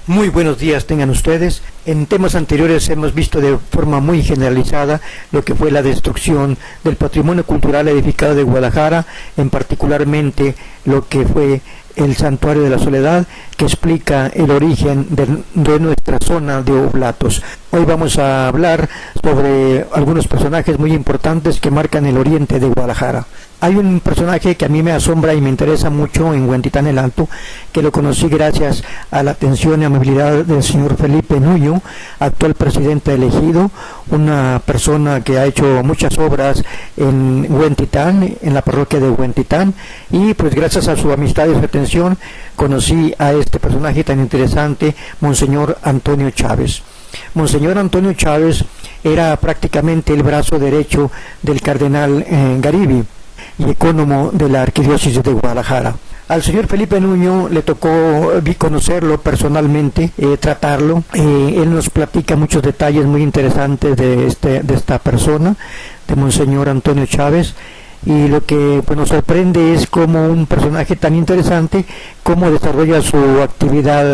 Muy buenos días tengan ustedes. En temas anteriores hemos visto de forma muy generalizada lo que fue la destrucción del patrimonio cultural edificado de Guadalajara, en particularmente lo que fue el Santuario de la Soledad, que explica el origen de nuestra zona de Oblatos. Hoy vamos a hablar sobre algunos personajes muy importantes que marcan el oriente de Guadalajara. Hay un personaje que a mí me asombra y me interesa mucho en Huentitán el Alto, que lo conocí gracias a la atención y amabilidad del señor Felipe Nuño, actual presidente elegido, una persona que ha hecho muchas obras en Huentitán, en la parroquia de Huentitán, y pues gracias a su amistad y su atención conocí a este personaje tan interesante, Monseñor Antonio Chávez. Monseñor Antonio Chávez era prácticamente el brazo derecho del cardenal Garibi y ecónomo de la Arquidiócesis de Guadalajara. Al señor Felipe Nuño le tocó conocerlo personalmente, tratarlo. Él nos platica muchos detalles muy interesantes de esta persona, de Monseñor Antonio Chávez. Y lo que pues, nos sorprende es como un personaje tan interesante, cómo desarrolla su actividad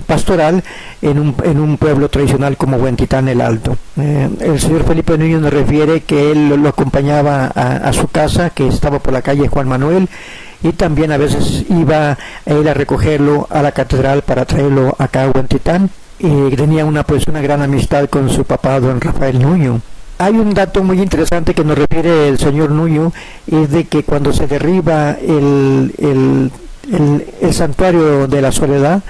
pastoral en un pueblo tradicional como Huentitán el Alto. El señor Felipe Nuño nos refiere que él lo acompañaba a su casa, que estaba por la calle Juan Manuel, y también a veces iba él a recogerlo a la catedral para traerlo acá a Huentitán. Tenía una gran amistad con su papá, don Rafael Nuño. Hay un dato muy interesante que nos refiere el señor Nuño, es de que cuando se derriba el Santuario de la Soledad,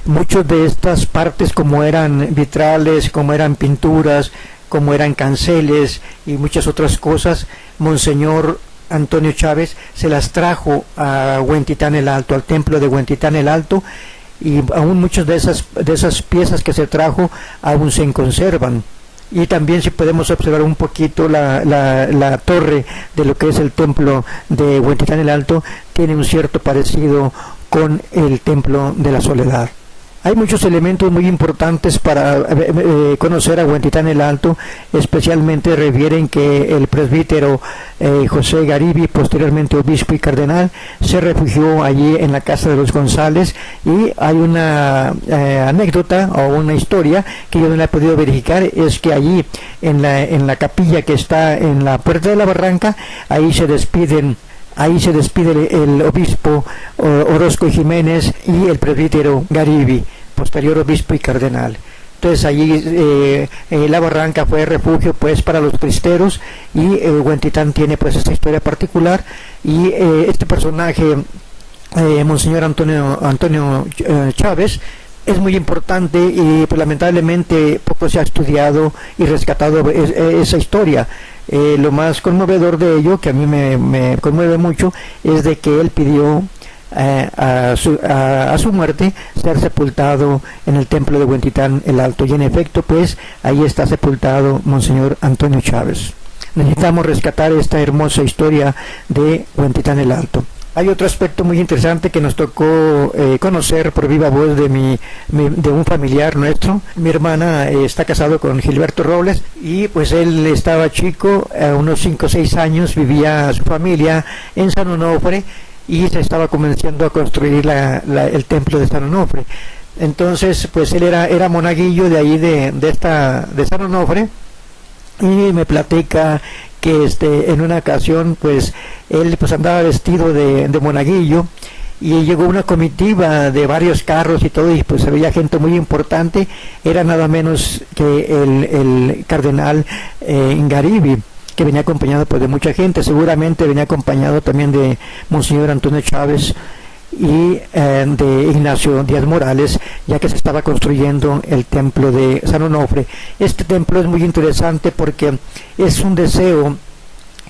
muchas de estas partes, como eran vitrales, como eran pinturas, como eran canceles y muchas otras cosas, Monseñor Antonio Chávez se las trajo a Huentitán el Alto, al templo de Huentitán el Alto, y aún muchas de esas piezas que se trajo aún se conservan. Y también si podemos observar un poquito la torre de lo que es el templo de Huentitán el Alto, tiene un cierto parecido con el templo de la Soledad. Hay muchos elementos muy importantes para conocer a Huentitán el Alto, especialmente refieren que el presbítero José Garibi, posteriormente obispo y cardenal, se refugió allí en la casa de los González, y hay una anécdota o una historia que yo no la he podido verificar, es que allí en la capilla que está en la puerta de la barranca, ahí se despide el obispo Orozco Jiménez y el presbítero Garibi, posterior obispo y cardenal. Entonces allí la barranca fue refugio pues para los cristeros, y Huentitán tiene pues esta historia particular, y este personaje, Monseñor Antonio Chávez, es muy importante, y pues, lamentablemente poco se ha estudiado y rescatado esa historia. Lo más conmovedor de ello, que a mí me conmueve mucho, es de que él pidió a su muerte ser sepultado en el templo de Huentitán el Alto, y en efecto pues ahí está sepultado Monseñor Antonio Chávez. Necesitamos rescatar esta hermosa historia de Huentitán el Alto. Hay otro aspecto muy interesante que nos tocó conocer por viva voz de un familiar nuestro. Mi hermana está casado con Gilberto Robles, y pues él estaba chico, a unos 5 o 6 años, vivía su familia en San Onofre, y se estaba comenzando a construir el templo de San Onofre. Entonces pues él era monaguillo de ahí de San Onofre, y me platica que en una ocasión pues él pues andaba vestido de monaguillo, y llegó una comitiva de varios carros y todo, y pues se veía gente muy importante. Era nada menos que el cardenal Garibi, que venía acompañado pues de mucha gente. Seguramente venía acompañado también de Monseñor Antonio Chávez y de Ignacio Díaz Morales, ya que se estaba construyendo el templo de San Onofre. Este templo es muy interesante porque es un deseo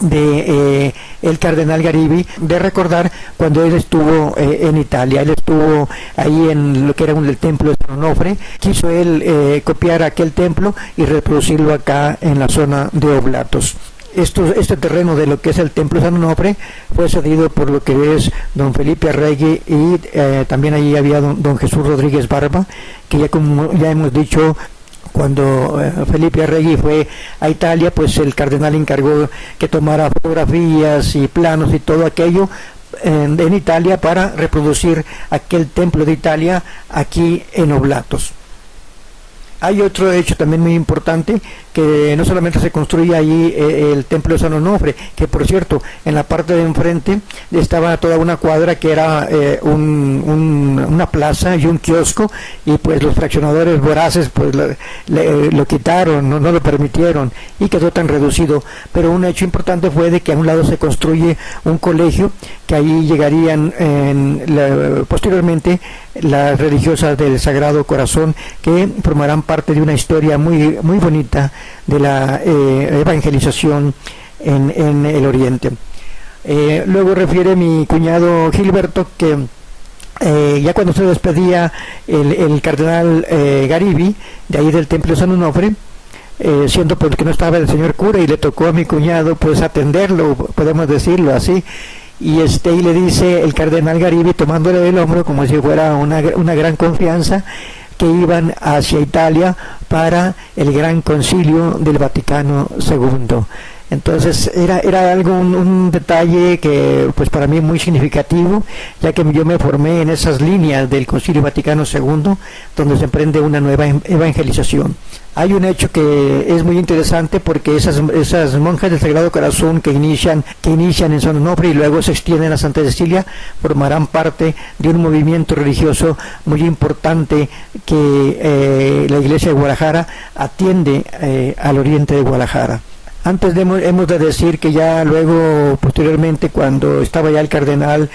de el cardenal Garibi de recordar cuando él estuvo en Italia. Él estuvo ahí en lo que era el templo de San Onofre. Quiso él copiar aquel templo y reproducirlo acá en la zona de Oblatos. Este terreno de lo que es el templo de San Onofre fue cedido por lo que es don Felipe Arregui, y también allí había don Jesús Rodríguez Barba, que ya como ya hemos dicho, cuando Felipe Arregui fue a Italia, pues el cardenal encargó que tomara fotografías y planos y todo aquello en Italia para reproducir aquel templo de Italia aquí en Oblatos. Hay otro hecho también muy importante, que no solamente se construye allí el templo de San Onofre, que por cierto, en la parte de enfrente estaba toda una cuadra que era una plaza y un kiosco, y pues los fraccionadores voraces pues lo quitaron, no lo permitieron, y quedó tan reducido. Pero un hecho importante fue de que a un lado se construye un colegio, que ahí llegarían posteriormente las religiosas del Sagrado Corazón, que formarán parte de una historia muy, muy bonita de la evangelización en el Oriente. Luego refiere mi cuñado Gilberto que ya cuando se despedía el cardenal Garibi de ahí del templo de San Onofre, siendo porque no estaba el señor cura y le tocó a mi cuñado pues atenderlo, podemos decirlo así, y le dice el cardenal Garibi, tomándole del hombro como si fuera una gran confianza, que iban hacia Italia para el gran concilio del Vaticano II. Entonces era algo, un detalle que pues para mí muy significativo, ya que yo me formé en esas líneas del Concilio Vaticano II, donde se emprende una nueva evangelización. Hay un hecho que es muy interesante, porque esas monjas del Sagrado Corazón que inician en San Onofre y luego se extienden a Santa Cecilia, formarán parte de un movimiento religioso muy importante que la Iglesia de Guadalajara atiende al oriente de Guadalajara. Antes hemos de decir que ya luego, posteriormente, cuando estaba ya el cardenal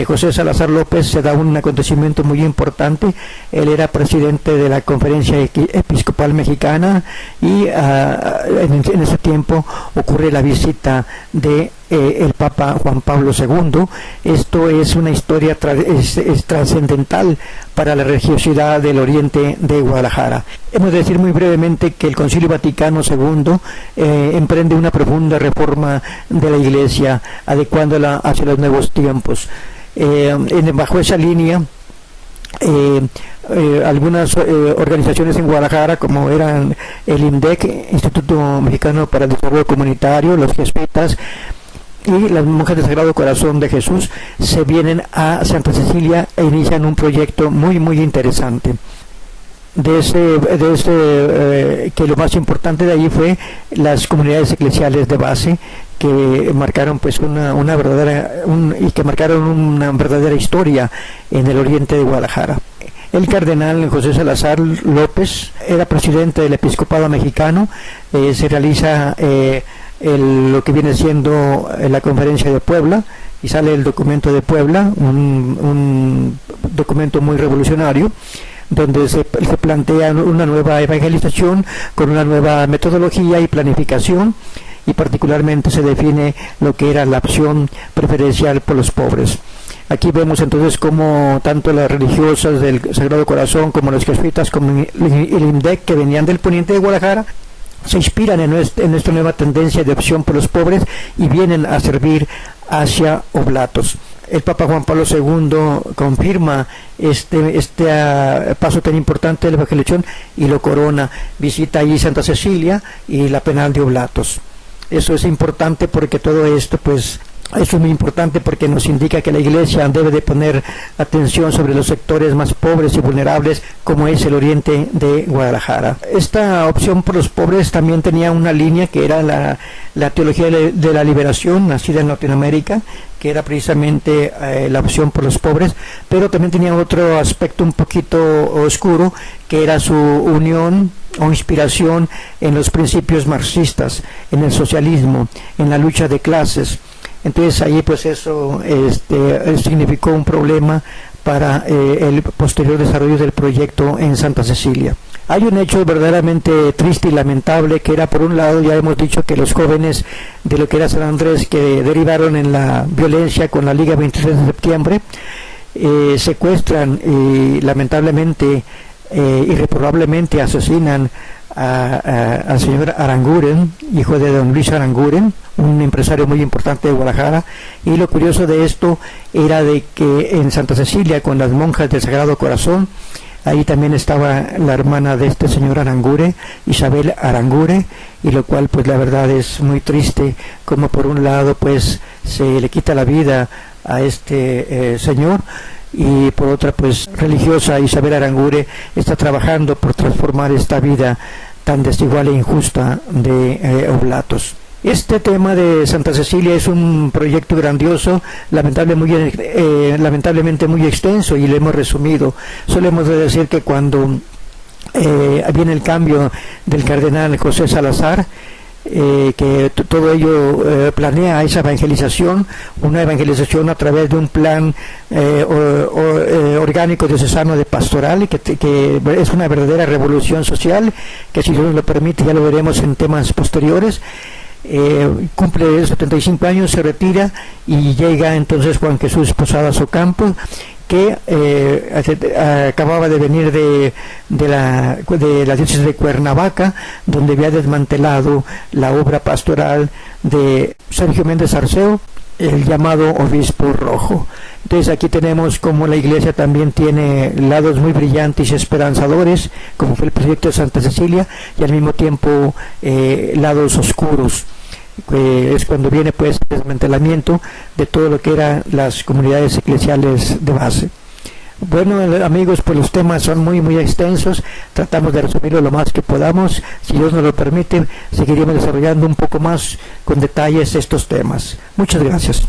José Salazar López, se da un acontecimiento muy importante. Él era presidente de la Conferencia Episcopal Mexicana, y en ese tiempo ocurre la visita de el Papa Juan Pablo II. Esto es una historia es trascendental para la religiosidad del oriente de Guadalajara. Hemos de decir muy brevemente que el Concilio Vaticano II emprende una profunda reforma de la Iglesia, adecuándola hacia los nuevos tiempos. Bajo esa línea, algunas organizaciones en Guadalajara, como eran el INDEC, Instituto Mexicano para el Desarrollo Comunitario, los jesuitas y las monjas del Sagrado Corazón de Jesús, se vienen a Santa Cecilia e inician un proyecto muy muy interesante. Que lo más importante de ahí fue las comunidades eclesiales de base, que marcaron pues una verdadera historia en el oriente de Guadalajara. El cardenal José Salazar López era presidente del episcopado mexicano. Se realiza lo que viene siendo la conferencia de Puebla, y sale el documento de Puebla, un documento muy revolucionario, donde se plantea una nueva evangelización con una nueva metodología y planificación, y particularmente se define lo que era la opción preferencial por los pobres. Aquí vemos entonces cómo tanto las religiosas del Sagrado Corazón como los jesuitas, como el INDEC, que venían del poniente de Guadalajara, se inspiran en esta nueva tendencia de opción por los pobres y vienen a servir hacia Oblatos. El Papa Juan Pablo II confirma este paso tan importante de la evangelización y lo corona. Visita allí Santa Cecilia y la penal de Oblatos. Eso es importante, porque todo esto pues eso es muy importante, porque nos indica que la Iglesia debe de poner atención sobre los sectores más pobres y vulnerables, como es el oriente de Guadalajara. Esta opción por los pobres también tenía una línea que era la teología de la liberación, nacida en Latinoamérica, que era precisamente la opción por los pobres, pero también tenía otro aspecto un poquito oscuro, que era su unión o inspiración en los principios marxistas, en el socialismo, en la lucha de clases. Entonces ahí pues eso significó un problema para el posterior desarrollo del proyecto en Santa Cecilia. Hay un hecho verdaderamente triste y lamentable, que era, por un lado, ya hemos dicho que los jóvenes de lo que era San Andrés, que derivaron en la violencia con la Liga 23 de septiembre, secuestran y lamentablemente irreprobablemente asesinan al señor Aranguren, hijo de don Luis Aranguren, un empresario muy importante de Guadalajara. Y lo curioso de esto era de que en Santa Cecilia, con las monjas del Sagrado Corazón, ahí también estaba la hermana de este señor Arangure, Isabel Arangure, y lo cual pues la verdad es muy triste, como por un lado pues se le quita la vida a este señor, y por otra pues religiosa Isabel Aranguren está trabajando por transformar esta vida tan desigual e injusta de Oblatos. Este tema de Santa Cecilia es un proyecto grandioso, lamentablemente muy extenso, y lo hemos resumido. Solo hemos de decir que cuando viene el cambio del cardenal José Salazar, que todo ello planea esa evangelización, una evangelización a través de un plan orgánico diocesano de pastoral, que es una verdadera revolución social, que si Dios lo permite ya lo veremos en temas posteriores. Cumple 75 años, se retira y llega entonces Juan Jesús Posadas Ocampo, que acababa de venir de la diócesis de Cuernavaca, donde había desmantelado la obra pastoral de Sergio Méndez Arceo, el llamado Obispo Rojo. Entonces aquí tenemos como la Iglesia también tiene lados muy brillantes y esperanzadores, como fue el proyecto de Santa Cecilia, y al mismo tiempo lados oscuros. Es cuando viene pues el desmantelamiento de todo lo que eran las comunidades eclesiales de base. Bueno, amigos, pues los temas son muy extensos, tratamos de resumirlo lo más que podamos. Si Dios nos lo permite, seguiremos desarrollando un poco más con detalles estos temas. Muchas gracias.